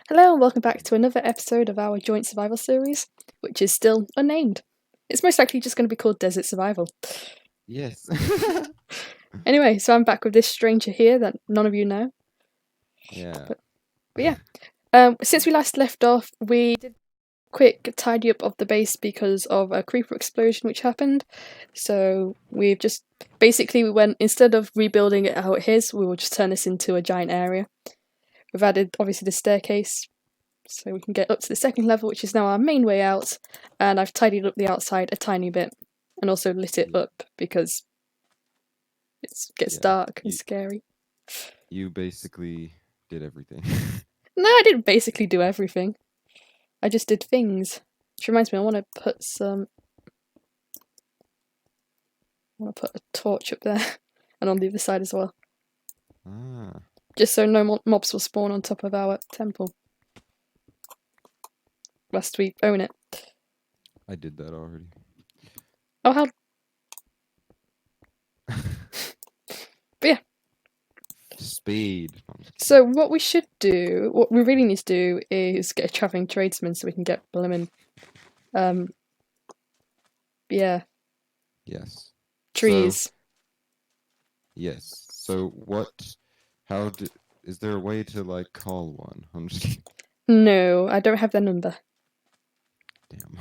Hello and welcome back to another episode of our joint survival series, which is still unnamed. It's most likely just going to be called Desert Survival. Yes. Anyway, so I'm back with this stranger here that none of you know. Yeah. But yeah, since we last left off, we did a quick tidy up of the base because of a creeper explosion which happened. So we've just basically we went, instead of rebuilding it how it is, we will just turn this into a giant area. We've added obviously the staircase, so we can get up to the second level, which is now our main way out, and I've tidied up the outside a tiny bit and also lit it up because it gets Yeah. dark and scary. You basically did everything. No, I didn't basically do everything. I just did things. Which reminds me, I want to put a torch up there and on the other side as well. Ah. Just so no mobs will spawn on top of our temple. Lest we own it. I did that already. Oh, how... But yeah. Speed. So what we really need to do is get a travelling tradesman so we can get blooming, yeah. Yes. Trees. So, yes. So is there a way to like call one? I'm just kidding. No, I don't have their number. Damn.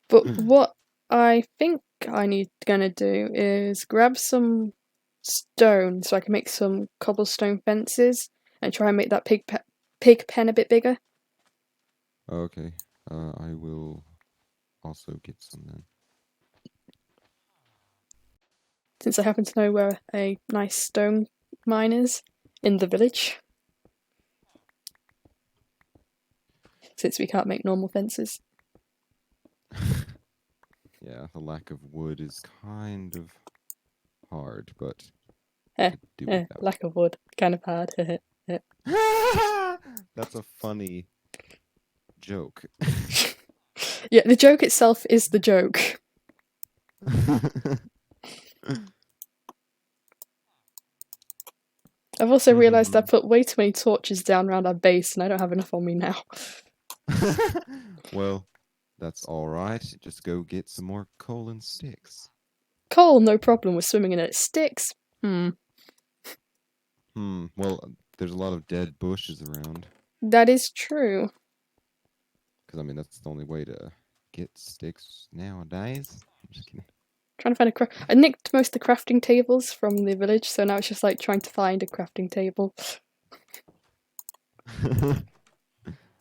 But what I think gonna do is grab some stone so I can make some cobblestone fences and try and make that pig pen a bit bigger. Okay. I will also get some then. Since I happen to know where a nice stone mine is in the village. Since we can't make normal fences. Yeah, the lack of wood is kind of hard, but Lack of wood, kind of hard. That's a funny joke. Yeah, the joke itself is the joke. I've also realised I put way too many torches down around our base and I don't have enough on me now. Well, that's alright. Just go get some more coal and sticks. Coal, no problem, we're swimming in it. Sticks? Well, there's a lot of dead bushes around. That is true. Because, I mean, that's the only way to get sticks nowadays. I'm just kidding. Trying to find I nicked most of the crafting tables from the village, so now it's just like trying to find a crafting table. Hello,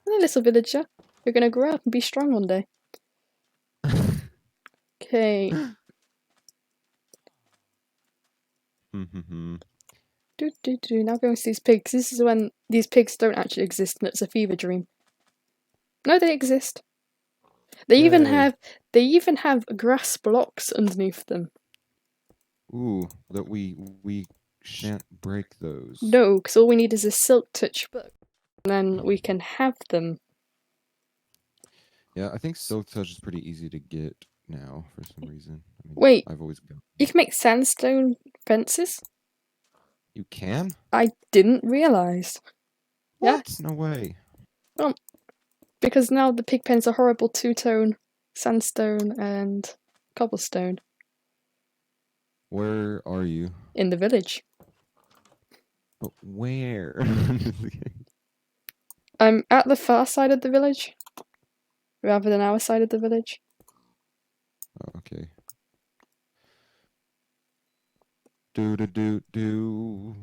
little villager. You're gonna grow up and be strong one day. Okay. Now going to these pigs. This is when these pigs don't actually exist and it's a fever dream. No, they exist. They even have grass blocks underneath them. Ooh, that we shan't break those. No, because all we need is a silk touch book, and then we can have them. Yeah, I think silk touch is pretty easy to get now for some reason. I mean, Wait, I've always got. You can make sandstone fences? You can? I didn't realise. What? Yeah. No way. Well, because now the pig pens are horrible two-tone sandstone and cobblestone. Where are you? In the village. But where? I'm at the far side of the village, rather than our side of the village. Oh, okay. Do.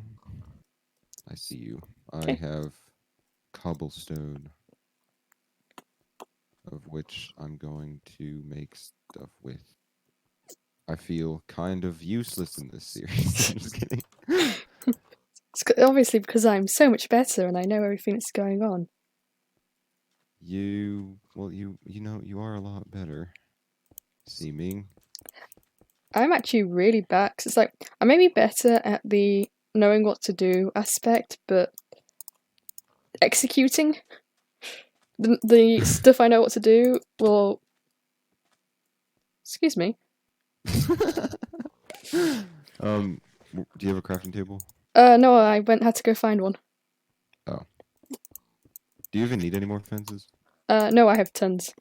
I see you. Okay. I have cobblestone, of which I'm going to make stuff with. I feel kind of useless in this series. I'm just kidding. It's obviously because I'm so much better and I know everything that's going on. You know, you are a lot better. Seeming. I'm actually really bad, 'cause it's like, I may be better at the knowing what to do aspect, but executing the stuff I know what to do will... Excuse me. Do you have a crafting table? No, I had to go find one. Oh. Do you even need any more fences? No, I have tons.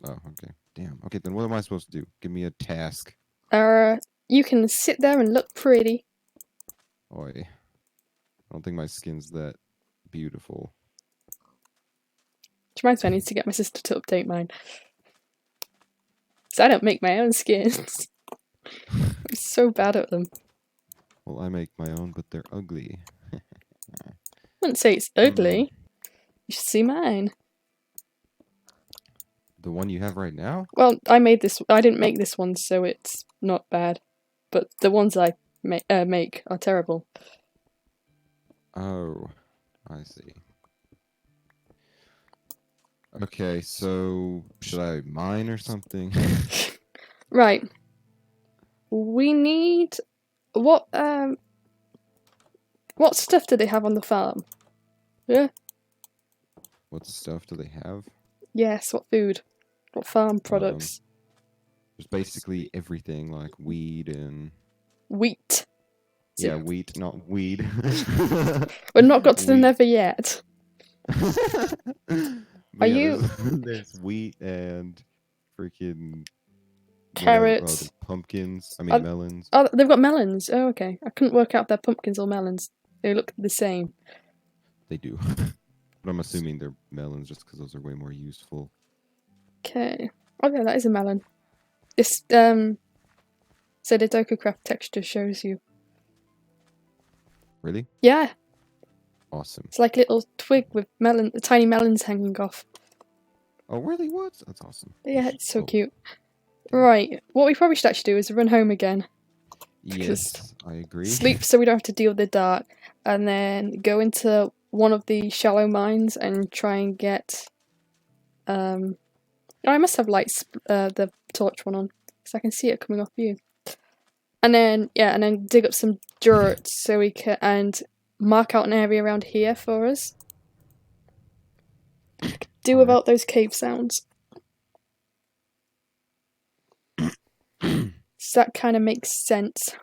Oh, okay. Damn. Okay, then what am I supposed to do? Give me a task. You can sit there and look pretty. Oi. I don't think my skin's that beautiful. Which reminds me, I need to get my sister to update mine. So I don't make my own skins. I'm so bad at them. Well, I make my own, but they're ugly. I wouldn't say it's ugly. You should see mine. The one you have right now? Well, I made this. I didn't make this one, so it's not bad. But the ones I make are terrible. Oh, I see. Okay, so should I mine or something? Right. We need what stuff do they have on the farm? Yeah. What stuff do they have? Yes. What food? What farm products? There's basically everything like weed and Wheat. yeah, wheat, not weed. We've not got to the Wheat. Nether yet. But Are yeah, you there's wheat and freaking carrots? pumpkins. I mean Are- melons. Oh, they've got melons. Oh, okay. I couldn't work out if they're pumpkins or melons. They look the same. They do. But I'm assuming they're melons just because those are way more useful. Okay. Okay, that is a melon. This so the DokuCraft texture shows you. Really? Yeah, Awesome. it's like a little twig with tiny melons hanging off. Oh, really? What? That's awesome. Yeah, it's so Oh, cute. Right, what we probably should actually do is run home again. yes, I agree. Sleep so we don't have to deal with the dark, and then go into one of the shallow mines and try and get. Oh, I must have lights, the torch one on, because I can see it coming off you. And then and then dig up some dirt so we can and mark out an area around here for us. Do Alright. without those cave sounds. So that kind of makes sense.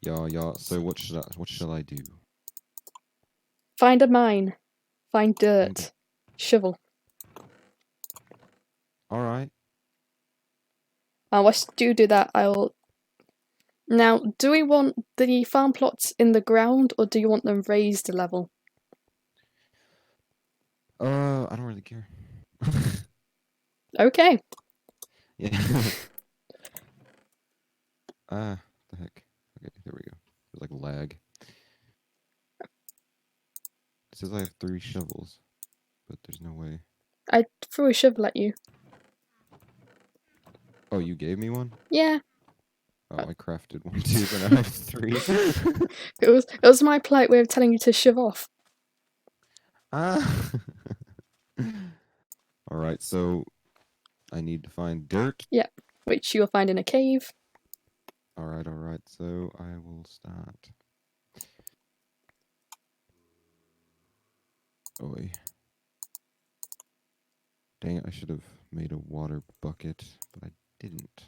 Yeah. So what shall I do? Find a mine. Find dirt. Shovel. All right. Once you do that, I'll. Now, do we want the farm plots in the ground or do you want them raised a level? I don't really care. Okay. Yeah. The heck. Okay, there we go. There's like lag. It says I have 3 shovels, but there's no way. I threw a shovel at you. Oh, you gave me one? Yeah. Oh, I crafted one too, but I have 3. It was my polite way of telling you to shove off. Ah. All right, so I need to find dirt. Yep, which you'll find in a cave. All right. So I will start. Oi. Dang it, I should have made a water bucket, but I didn't.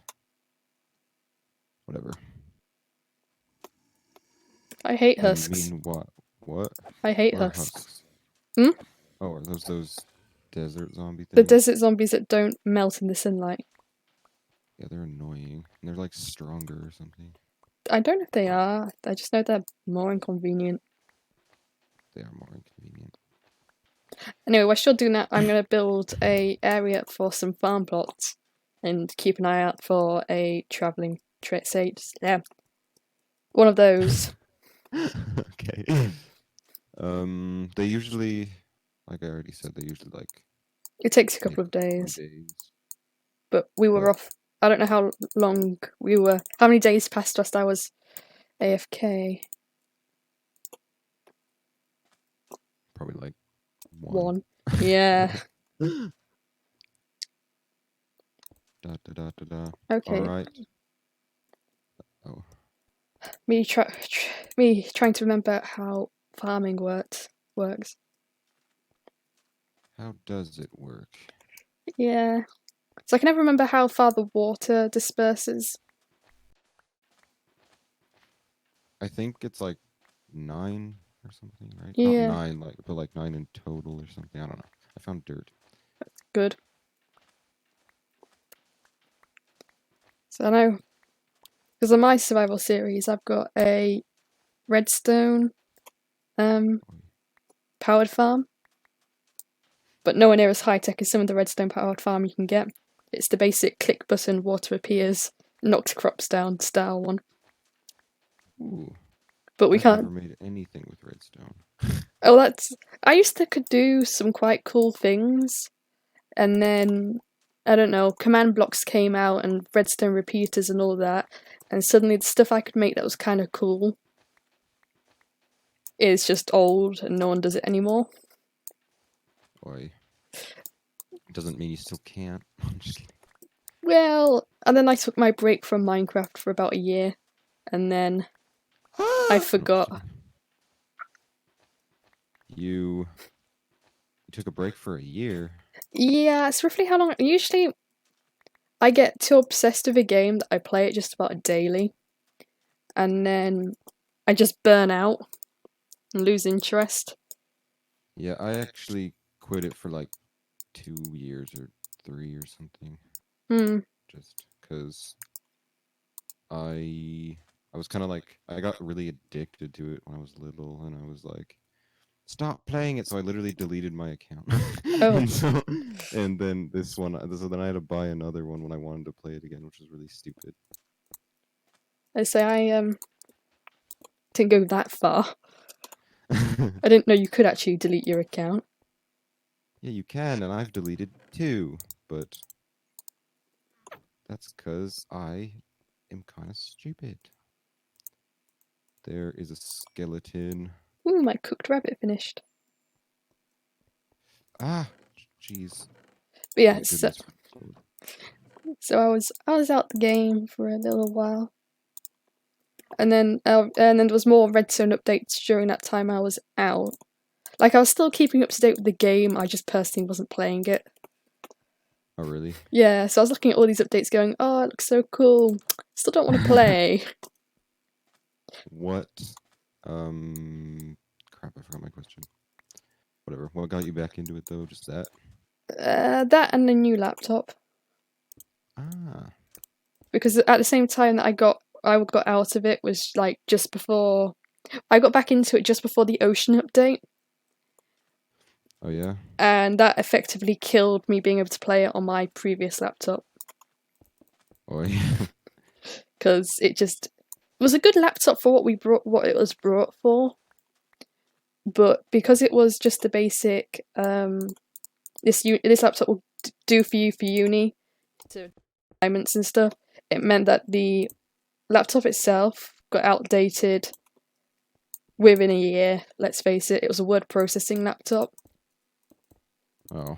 Whatever. I hate You husks. mean what? What? I hate What are husks. Hmm? Oh, are those desert zombie things? The desert zombies that don't melt in the sunlight. Yeah, they're annoying. And they're like stronger or something. I don't know if they are. I just know they're more inconvenient. They are more inconvenient. Anyway, while you're doing that, I'm going to build a area for some farm plots and keep an eye out for a travelling one of those. Okay. They usually, like I already said, they usually like It takes a take couple of 2 days, days. but we were But- off. I don't know how long we were. How many days passed whilst I was AFK? Probably like 1. Yeah. Da. Okay. All right. Oh. Me trying to remember how farming works. How does it work? Yeah. So I can never remember how far the water disperses. I think it's like 9 or something, right? Not Yeah. 9, but like 9 in total or something. I don't know. I found dirt. Good. So I know, because on my survival series, I've got a redstone powered farm, but nowhere near as high tech as some of the redstone powered farm you can get. It's the basic click button, water appears, knocks crops down style one. Ooh, But we I've can't. never made anything with redstone. Oh, that's. I used to could do some quite cool things, and then I don't know, command blocks came out and redstone repeaters and all that, and suddenly the stuff I could make that was kind of cool is just old and no one does it anymore. Boy, doesn't mean you still can't. Just kidding. Well, and then I took my break from Minecraft for about a year, and then I No, just forgot. kidding. You took a break for a year. Yeah, it's roughly how long. Usually, I get too obsessed with a game that I play it just about daily, and then I just burn out and lose interest. Yeah, I actually quit it for like 2 years or 3 or something. Just because I was kind of like I got really addicted to it when I was little, and I was like, stop playing it. So I literally deleted my account. Oh, and then so then I had to buy another one when I wanted to play it again, which was really stupid. I say I didn't go that far. I didn't know you could actually delete your account. Yeah, you can, and I've deleted 2, but that's because I am kind of stupid. There is a skeleton. Ooh, my cooked rabbit finished. Ah, jeez. But yeah, Thank so, goodness for food. so I was out the game for a little while, and then there was more redstone updates during that time I was out. Like I was still keeping up to date with the game, I just personally wasn't playing it. Oh, really? Yeah, so I was looking at all these updates, going, "Oh, it looks so cool." Still don't want to play. What? Crap, I forgot my question. Whatever. What got you back into it, though? Just that? That and a new laptop, Ah. because at the same time that I got out of it was like just before I got back into it just before the Ocean update, Oh, yeah? and that effectively killed me being able to play it on my previous laptop Oh, yeah. because it was a good laptop for what it was brought for, but because it was just the basic this laptop will do for you for uni to assignments and stuff, it meant that the laptop itself got outdated within a year. Let's face it, it was a word processing laptop, Oh.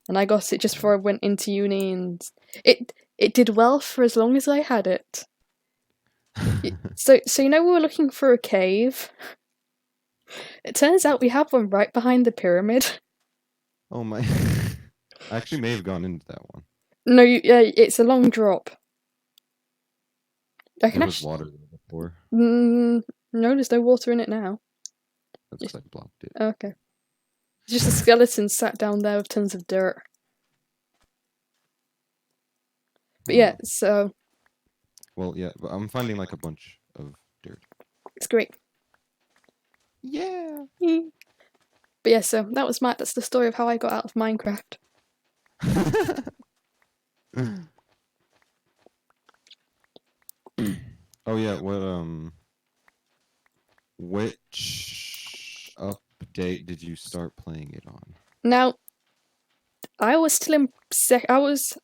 and I got it just before I went into uni, and it did well for as long as I had it. So you know we were looking for a cave. It turns out we have one right behind the pyramid. Oh, my. I actually may have gone into that one. No, it's a long drop. I can There was actually. water there before. No, there's no water in it now. That's because I blocked it. Okay. It's just a skeleton sat down there with tons of dirt. But yeah, so Well, yeah, but I'm finding like a bunch of dirt. it's great. Yeah. But yeah, so that's the story of how I got out of Minecraft. Oh yeah, which update did you start playing it on? Now, I was still in I was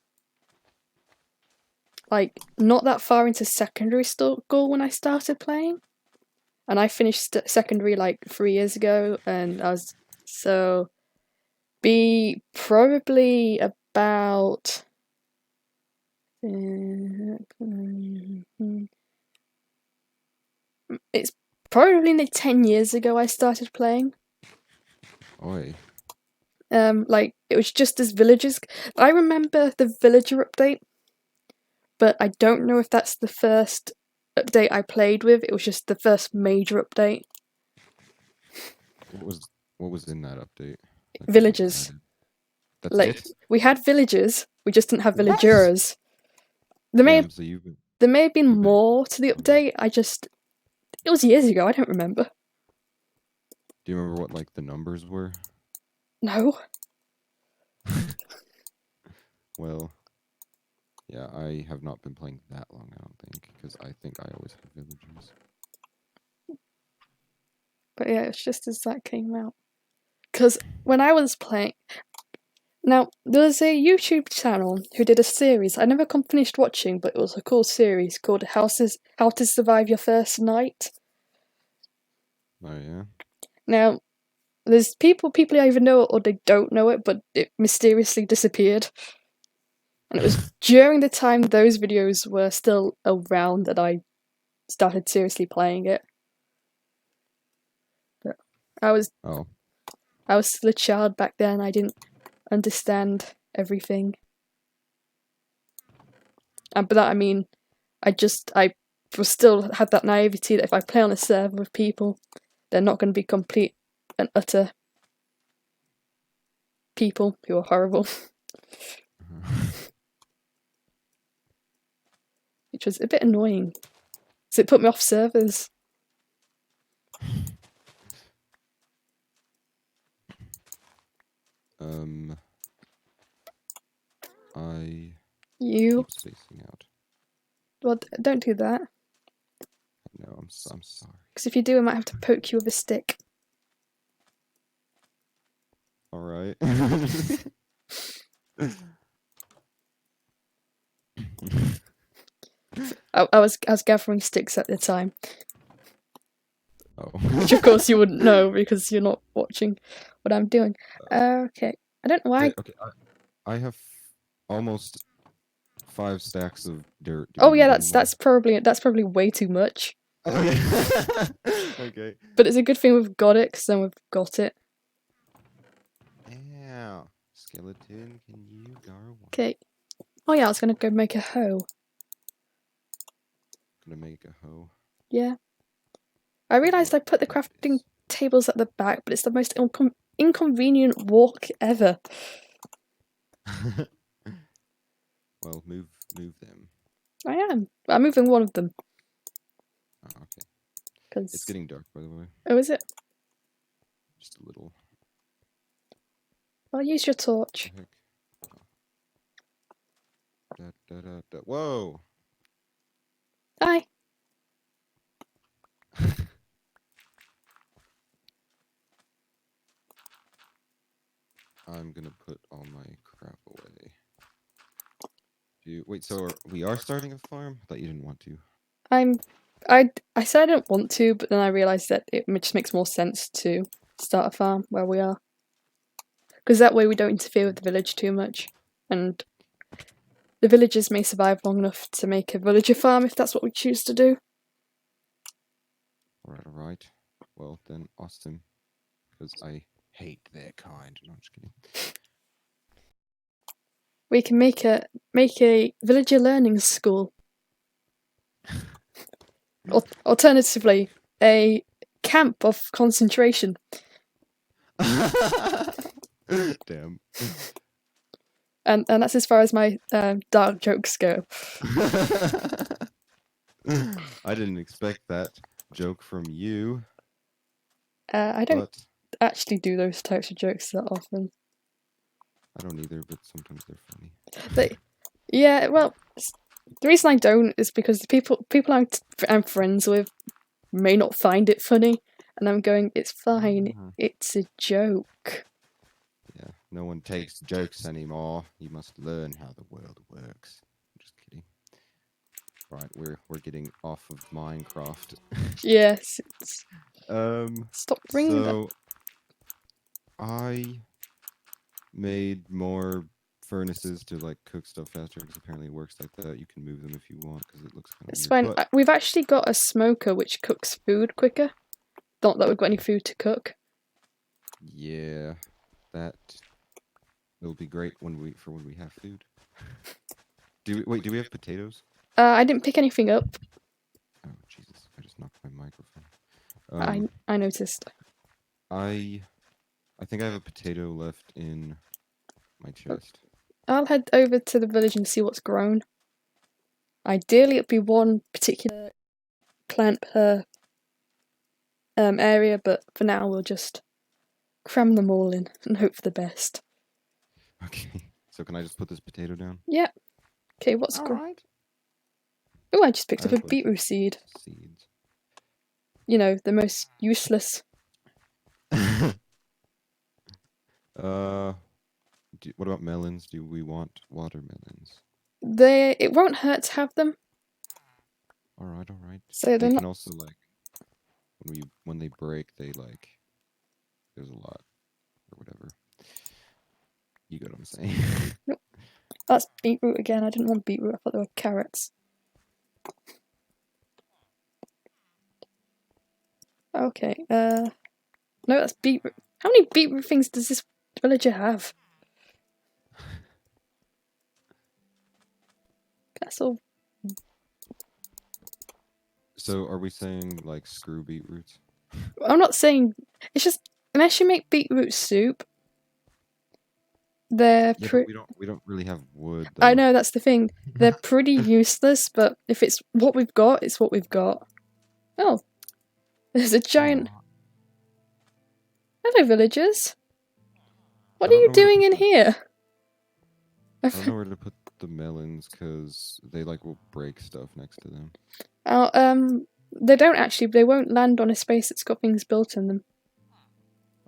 like not that far into secondary school when I started playing, and I finished secondary like 3 years ago, and I was be probably about it's probably like 10 years ago I started playing. Oi. Like it was just as villagers. I remember the villager update, but I don't know if that's the first update I played with. It was just the first major update. what was in that update? Like, what was Villagers. added? That's Like, it? we had villagers, we just didn't have What? villagers. There may Damn, so you've been have been you've been more to the update. It was years ago. I don't remember. Do you remember what like the numbers were? No. Well, yeah, I have not been playing that long, I don't think, because I think I always had villagers. But yeah, it's just as that came out. Because when I was playing, now there was a YouTube channel who did a series. I never finished watching, but it was a cool series called How to Survive Your First Night. Oh yeah. Now, there's people either know it or they don't know it, but it mysteriously disappeared. And it was during the time those videos were still around that I started seriously playing it. But I was still a child back then. I didn't understand everything. And by that I mean, I was still had that naivety that if I play on a server with people, they're not going to be complete and utter people who are horrible. Which was a bit annoying. So it put me off servers. You keep spacing out. Well, don't do that. No, I'm sorry. Because if you do, I might have to poke you with a stick. All right. I was gathering sticks at the time. Oh. Which of course you wouldn't know because you're not watching what I'm doing. Okay. I don't know why. Okay. I have almost 5 stacks of dirt. Oh yeah, that's probably way too much. Okay. Okay. But it's a good thing we've got it, because then we've got it. Yeah. Skeleton, can you go? Okay. Oh yeah, I was gonna go make a hoe. Gonna make a hoe. Yeah. I realised I put the crafting tables at the back, but it's the most inconvenient walk ever. Well, move them. I am. I'm moving one of them. Oh, okay. Cause... It's getting dark, by the way. Oh, is it? Just a little. I'll use your torch. Oh. Whoa! Hi. I'm gonna put all my crap away. Wait, so we are starting a farm? I thought you didn't want to. I said I didn't want to, but then I realised that it just makes more sense to start a farm where we are. Because that way we don't interfere with the village too much. And the villagers may survive long enough to make a villager farm if that's what we choose to do. Alright. Well, then, awesome. Because I hate their kind. No, I'm just kidding. We can make a villager learning school. Alternatively, a camp of concentration. Damn. And that's as far as my dark jokes go. I didn't expect that joke from you. I don't actually do those types of jokes that often. I don't either, but sometimes they're funny. Yeah, well, the reason I don't is because the people I'm friends with may not find it funny, and I'm going, it's fine, it's a joke. Yeah, no one takes jokes anymore. You must learn how the world works. I'm just kidding. Right, we're getting off of Minecraft. Yes. Stop ringing that. I made more furnaces to like cook stuff faster because apparently it works like that. You can move them if you want because it looks kind of It's weird. fine. But... We've actually got a smoker which cooks food quicker. Not that we've got any food to cook. Yeah, that will be great when we have food. Do we have potatoes? I didn't pick anything up. Oh Jesus! I just knocked my microphone. I noticed. I think I have a potato left in my chest. I'll head over to the village and see what's grown. Ideally, it'd be one particular plant per area, but for now we'll just cram them all in and hope for the best. Okay. So can I just put this potato down? Yeah. Okay, what's All grown? right. Oh, I just picked I up a have, like, beetroot seed. seeds. You know, the most useless. What about melons? Do we want watermelons? It won't hurt to have them. All right, all right. So They they're can not. also, like, when they break, they like there's a lot or whatever. You get what I'm saying? Nope. That's beetroot again. I didn't want beetroot. I thought they were carrots. Okay. No, that's beetroot. How many beetroot things does this villager have? That's all. So are we saying like screw beetroots? I'm not saying. It's just unless you make beetroot soup, they're Yeah, but pretty. we don't really have wood I though. know that's the thing. They're pretty useless, but if it's what we've got, it's what we've got. Oh, there's a giant. Aw, Hello, villagers. What I are don't you know where to doing put in them. here? I don't know where to put the melons because they like will break stuff next to them. Oh, they don't actually. They won't land on a space that's got things built in them.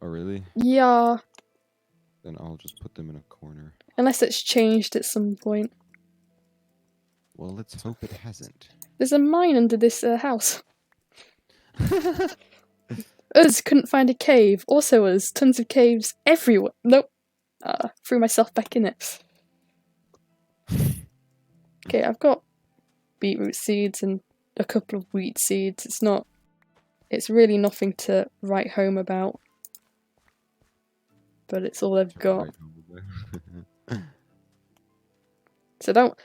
Oh really? Yeah, Then I'll just put them in a corner. unless it's changed at some point. Well, let's hope it hasn't. There's a mine under this house. Us couldn't find a cave. Also, us tons of caves everywhere. Nope. Threw myself back in it. Okay, I've got beetroot seeds and a couple of wheat seeds. It's not. It's really nothing to write home about. But it's all I've got. Right over there. So don't.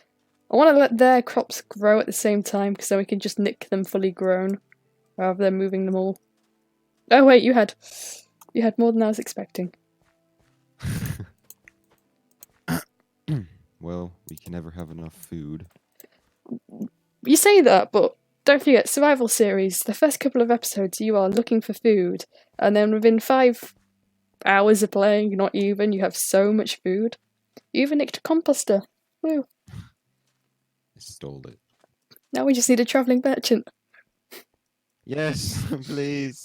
I want to let their crops grow at the same time because then we can just nick them fully grown rather than moving them all. Oh wait, you had more than I was expecting. Well, we can never have enough food. You say that, but don't forget, survival series. The first couple of episodes, you are looking for food, and then within 5 hours of playing, not even, you have so much food. You even nicked a composter. Woo! I stole it. Now we just need a travelling merchant. Yes, please.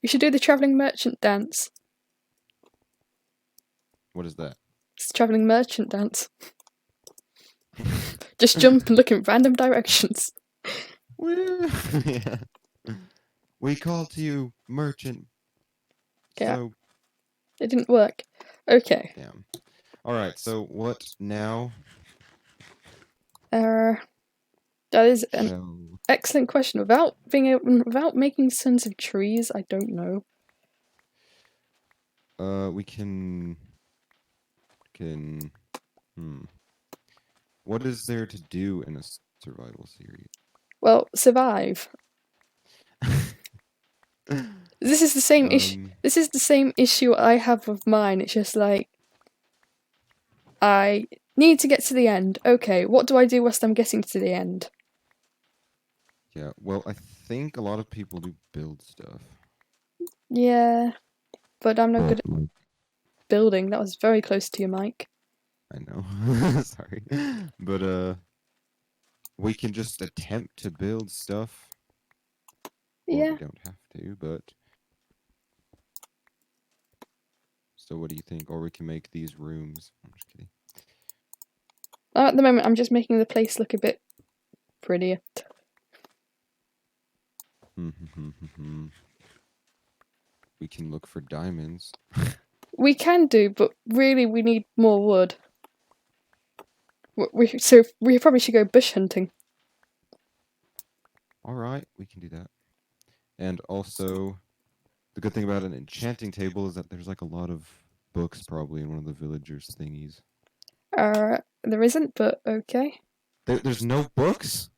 We should do the travelling merchant dance. What is that? It's the travelling merchant dance. Just jump and look in random directions. Yeah. We call to you, merchant. Yeah. So, It didn't work. Okay. damn. All right. So what now? That is an Shall excellent question. Without making sons of trees, I don't know. we hmm. What is there to do in a survival series? Well, survive. This is the same issue. This is the same issue I have with mine. It's just like I need to get to the end. Okay, what do I do whilst I'm getting to the end? Yeah. Well, I think a lot of people do build stuff. Yeah, but I'm not good at building. That was very close to your mic. I know. Sorry. But we can just attempt to build stuff. Or Yeah. we don't have to, but so what do you think? Or we can make these rooms. I'm just kidding. At the moment, I'm just making the place look a bit prettier. We can look for diamonds. We can do, but really we need more wood. So we probably should go bush hunting. All right, we can do that. And also, the good thing about an enchanting table is that there's like a lot of books probably in one of the villagers' thingies. There isn't, but okay. There's no books?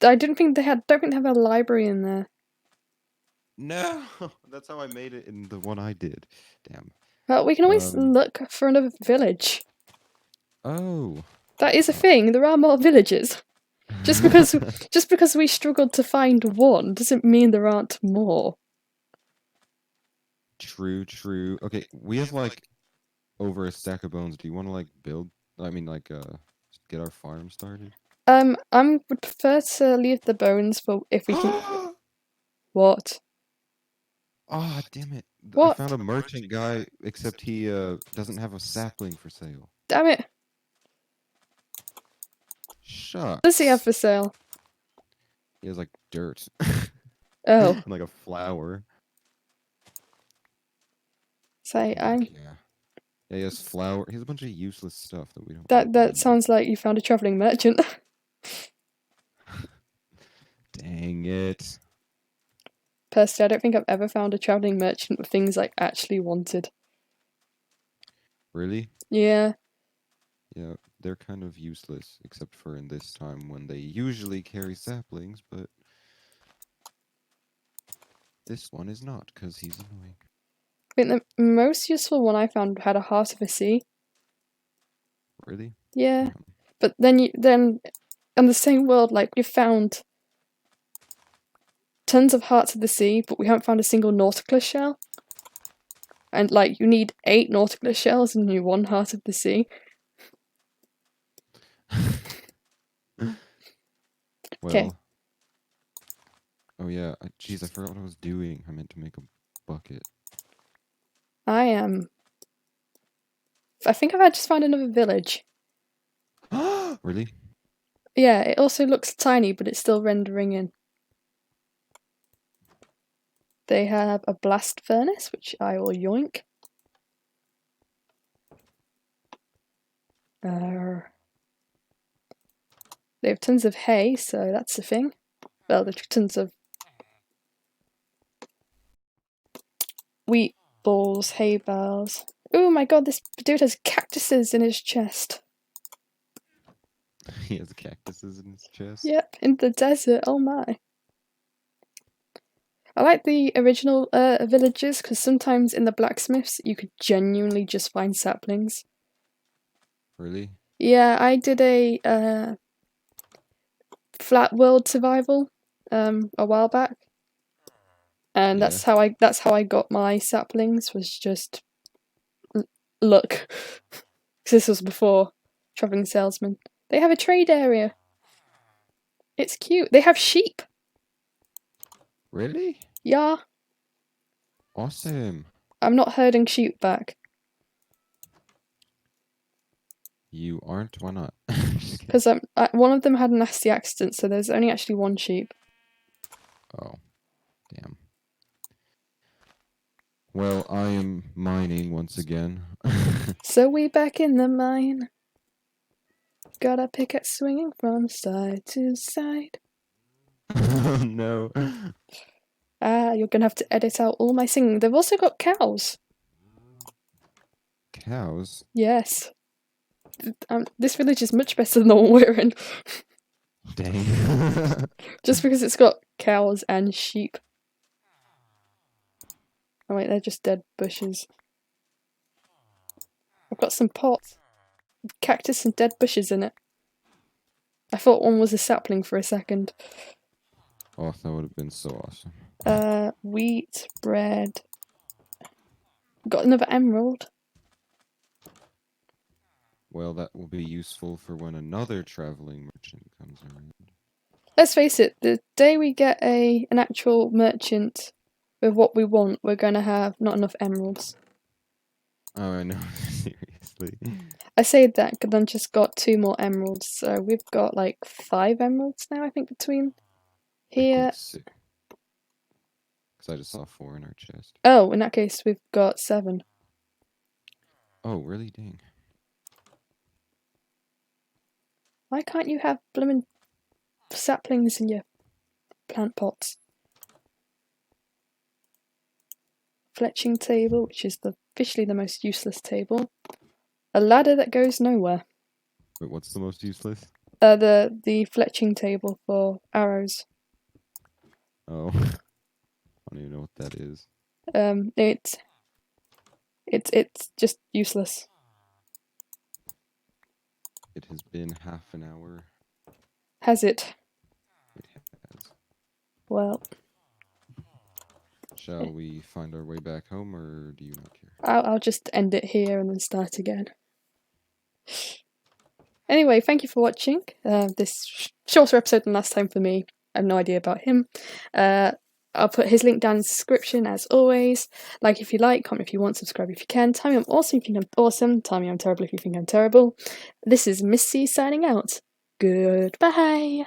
I don't think they have a library in there. No, that's how I made it in the one I did. Damn. Well, we can always Um. look for another village. Oh. That is a thing. There are more villages. Just because just because we struggled to find one doesn't mean there aren't more. True. True. Okay, we have like over a stack of bones. Do you want to like build? I mean, like get our farm started. Would prefer to leave the bones for if we can. What? Ah, damn it! I What? found a merchant guy, except he doesn't have a sapling for sale. Damn it! Does he have Shucks. for sale? He has like dirt Oh, and like a flower. say I'm. Yeah. Yeah, he has flower. He has a bunch of useless stuff that we don't That need. sounds like you found a traveling merchant. Dang it. Personally, I don't think I've ever found a traveling merchant with things I actually wanted. Really? Yeah. Yeah, they're kind of useless, except for in this time when they usually carry saplings, but this one is not, because he's annoying. I think the most useful one I found had a heart of a sea. Really? Yeah. Damn. But then in the same world, like we found tons of hearts of the sea, but we haven't found a single Nautilus shell. And like you need 8 Nautilus shells and you 1 heart of the sea. Okay. Well, oh yeah, jeez, I forgot what I was doing. I meant to make a bucket. I am. I think I've just found another village. Really? Yeah, it also looks tiny, but it's still rendering in. They have a blast furnace, which I will yoink. They have tons of hay, so that's the thing. Well, there's tons of wheat balls, hay bales. Oh my god, this dude has cactuses in his chest. He has cactuses in his chest. Yep, in the desert, oh my. I like the original villages because sometimes in the blacksmiths you could genuinely just find saplings. Really? Yeah, I did a flat world survival a while back, and Yeah. that's how I got my saplings, was just luck. Because this was before traveling salesman. They have a trade area. It's cute. They have sheep. Really? Yeah, Awesome. I'm not herding sheep back You aren't? Why not? because one of them had a nasty accident, so there's only actually 1 sheep. Oh, damn. Well, I am mining once again. So we back in the mine. Got a pickaxe swinging from side to side. Oh no. You're gonna have to edit out all my singing. They've also got cows. Cows? Yes. This village is much better than the one we're in. Dang. Just because it's got cows and sheep. Oh wait, they're just dead bushes. I've got some pots. Cactus and dead bushes in it. I thought one was a sapling for a second. Oh, that would have been so awesome. Wheat, bread. Got another emerald. Well, that will be useful for when another traveling merchant comes around. Let's face it, the day we get an actual merchant with what we want, we're gonna have not enough emeralds. Oh, I know. Seriously. I say that because I've just got 2 more emeralds, so we've got like 5 emeralds now, I think, between here. Because I just saw 4 in our chest. Oh, in that case, we've got 7. Oh, really? Dang. Why can't you have bloomin' saplings in your plant pots? Fletching table, which is officially the most useless table. A ladder that goes nowhere. Wait, what's the most useless? The fletching table for arrows. Oh. don't even know what that is. It's just useless. It has been half an hour. Has it? It has. Well, Shall we find our way back home, or do you not care? I'll just end it here and then start again. Anyway, thank you for watching this shorter episode than last time for me. I have no idea about him. I'll put his link down in the description as always. Like if you like, comment if you want, subscribe if you can. Tell me I'm awesome if you think I'm awesome. Tell me I'm terrible if you think I'm terrible. This is Miss C signing out. Goodbye.